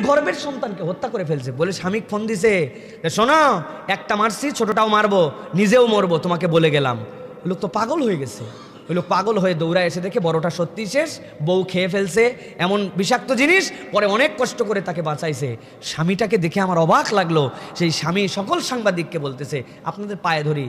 গর্ভের সন্তানকে হত্যা করে ফেলছে। বলে স্বামী ফোন দিছে, শোনো একটা মারছি, ছোটটাও মারবো, নিজেও মরবো, তোমাকে বলে গেলাম। লোক তো পাগল হয়ে গেছে। ওই লোক পাগল হয়ে দৌড়ায় এসে দেখে বড়টা সত্যি শেষ, বউ খেয়ে ফেলছে এমন বিষাক্ত জিনিস। পরে অনেক কষ্ট করে তাকে বাঁচাইছে। স্বামীটাকে দেখে আমার অবাক লাগলো। সেই স্বামী সকল সাংবাদিককে বলতেছে, আপনাদের পায়ে ধরি,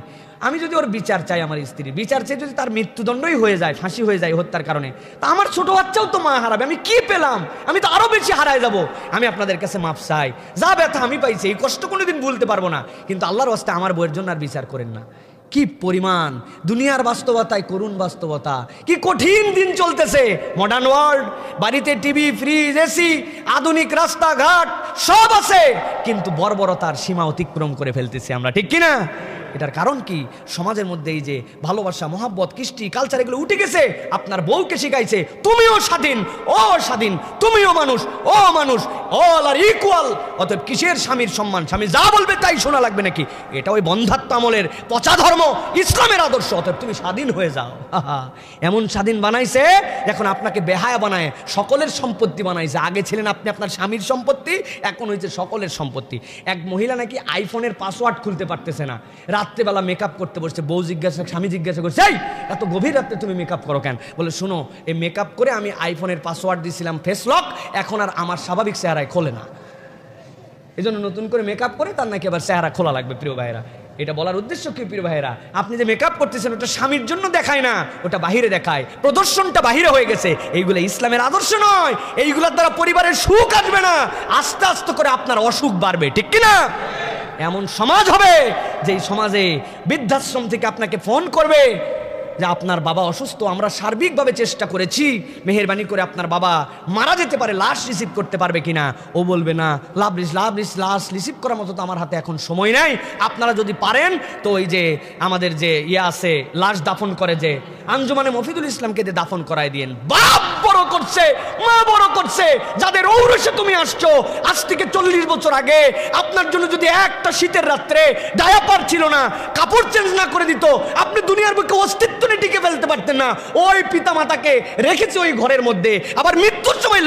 আমি যদি ওর বিচার চাই, আমার স্ত্রীর বিচার চাই, যদি তার মৃত্যুদণ্ডই হয়ে যায়, ফাঁসি হয়ে যায় হত্যার কারণে, তা আমার ছোট বাচ্চাও তো মা হারাবে, আমি কি পেলাম? আমি তো আরো বেশি হারায় যাব। আমি আপনাদের কাছে মাপ চাই, যা ব্যথা আমি পাইছি এই কষ্ট কোনোদিন ভুলতে পারবো না, কিন্তু আল্লাহর ওয়াস্তে আমার বউয়ের জন্য আর বিচার করেন না। কি পরিমাণ দুনিয়ার বাস্তবতায় করুণ বাস্তবতা, কি কঠিন দিন চলতেছে। মডার্ন ওয়ার্ল্ড, বাড়িতে টিভি, ফ্রিজ, এসি, আধুনিক রাস্তাঘাট সব আছে, কিন্তু বর্বরতার সীমা অতিক্রম করে ফেলতেছি আমরা, ঠিক কিনা? এটার কারণ কি? সমাজের মধ্যে এই যে ভালোবাসা, মহাব্বত, কৃষ্টি, কালচার এগুলো উঠে গেছে। আপনার বউকে শিখাইছে তুমিও স্বাধীন, ও স্বাধীন, তুমিও মানুষ, ও মানুষ, অল আর ইকুয়াল। অতএব কিসের স্বামীর সম্মান? স্বামী যা বলবে তাই শোনা লাগবে নাকি? এটা ওই বন্ধাত্ম আমলের পচা ধর্ম, ইসলামের আদর্শ। অতএব তুমি স্বাধীন হয়ে যাও। এমন স্বাধীন বানাইছে এখন আপনাকে বেহায়া বানায়, সকলের সম্পত্তি বানাইছে। আগে ছিলেন আপনি আপনার স্বামীর সম্পত্তি, এখন হয়েছে সকলের সম্পত্তি। এক মহিলা নাকি আইফোনের পাসওয়ার্ড খুলতে পারতেছে না, রাত্রেবেলা মেকআপ করতে বসছে। বউ জিজ্ঞাসা, স্বামী জিজ্ঞাসা করছে, এই এত গভীর রাত্রে তুমি মেকআপ করো কেন? বলে শোনো, এই মেকআপ করে আমি আইফোনের পাসওয়ার্ড দিয়েছিলাম ফেস লক, এখন আর আমার স্বাভাবিক চেহারায় খোলে না, এই জন্য নতুন করে মেকআপ করে তার নাকি আবার চেহারা খোলা লাগবে। প্রিয় ভাইরা, এটা বলার উদ্দেশ্য কি? প্রিয় ভাইরা, আপনি যে মেকআপ করতেছেন ওটা স্বামীর জন্য দেখায় না, ওটা বাহিরে দেখায়, প্রদর্শনটা বাহিরে হয়ে গেছে। এইগুলো ইসলামের আদর্শ নয়। এইগুলোর দ্বারা পরিবারের সুখ আসবে না, আস্তে আস্তে করে আপনার অসুখ বাড়বে, ঠিক কিনা? এমন সমাজ হবে যেই সমাজে বৃদ্ধাশ্রম থেকে আপনাকে ফোন করবে যে আপনার বাবা অসুস্থ, আমরা সার্বিকভাবে চেষ্টা করেছি, মেহেরবানি করে আপনার বাবা মারা যেতে পারে, লাশ রিসিভ করতে পারবে কিনা? ও বলবে না, লাশ রিসিভ করার মতো তো আমার হাতে এখন সময় নাই, আপনারা যদি পারেন তো ওই যে আমাদের যে আছে লাশ দাফন করে, যে আঞ্জুমানে মফিদুল ইসলামকে দিয়ে দাফন করায় দিয়েন। বাপ বড় করছে, মা বড় করছে, যাদের ঔরসে তুমি আসছো, আজ থেকে 40 বছর আগে আপনার জন্য যদি একটা শীতের রাত্রে ডায়াপার ছিল না, কাপড় চেঞ্জ না করে দিত, আপনি দুনিয়ার বুকে অস্তিত্ব টিকে ফেলতে পারতেন না। ওই পিতা মাতাকে রেখেছে ওই ঘরের মধ্যে, আবার মৃত্যুর সময়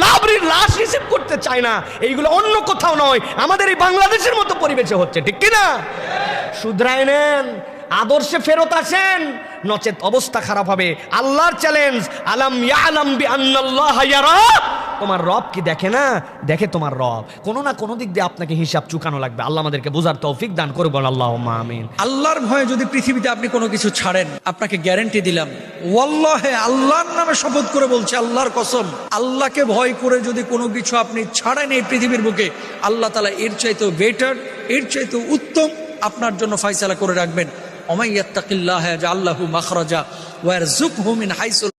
লাশ রিসিভ করতে চায় না। এইগুলো অন্য কোথাও নয়, আমাদের এই বাংলাদেশের মতো পরিবেশে হচ্ছে, ঠিক কিনা? শুধরায় নেন, আদর্শে ফেরত আসেন, নচেত অবস্থা খারাপ হবে। আল্লাহর চ্যালেঞ্জ, আলাম ইয়ালাম বিআন্নাল্লাহা ইয়ারা। তোমার রব কি দেখে না? দেখে তোমার রব। কোনো না কোনো দিক দিয়ে আপনাকে হিসাব চুকানো লাগবে। আল্লাহ আমাদেরকে বোঝার তৌফিক দান করুন, আল্লাহুম্মা আমিন। আল্লাহর ভয়ে যদি পৃথিবীতে আপনি কোনো কিছু ছাড়েন, আপনাকে গ্যারান্টি দিলাম, ওয়াল্লাহে, আল্লাহর নামে শপথ করে বলছে, আল্লাহর কসম, আল্লাহকে ভয় করে যদি কোনো কিছু আপনি ছাড়েন এই পৃথিবীর বুকে, আল্লাহ তাআলা এর চাইতেও বেটার, এর চাইতেও উত্তম আপনার জন্য ফয়সালা করে রাখবেন। ওমাই ইয়াত্তাকিল্লাহ ইয়াজআল লাহু মাখরাজা ওয়া ইয়ারযুকহু মিন হাইসু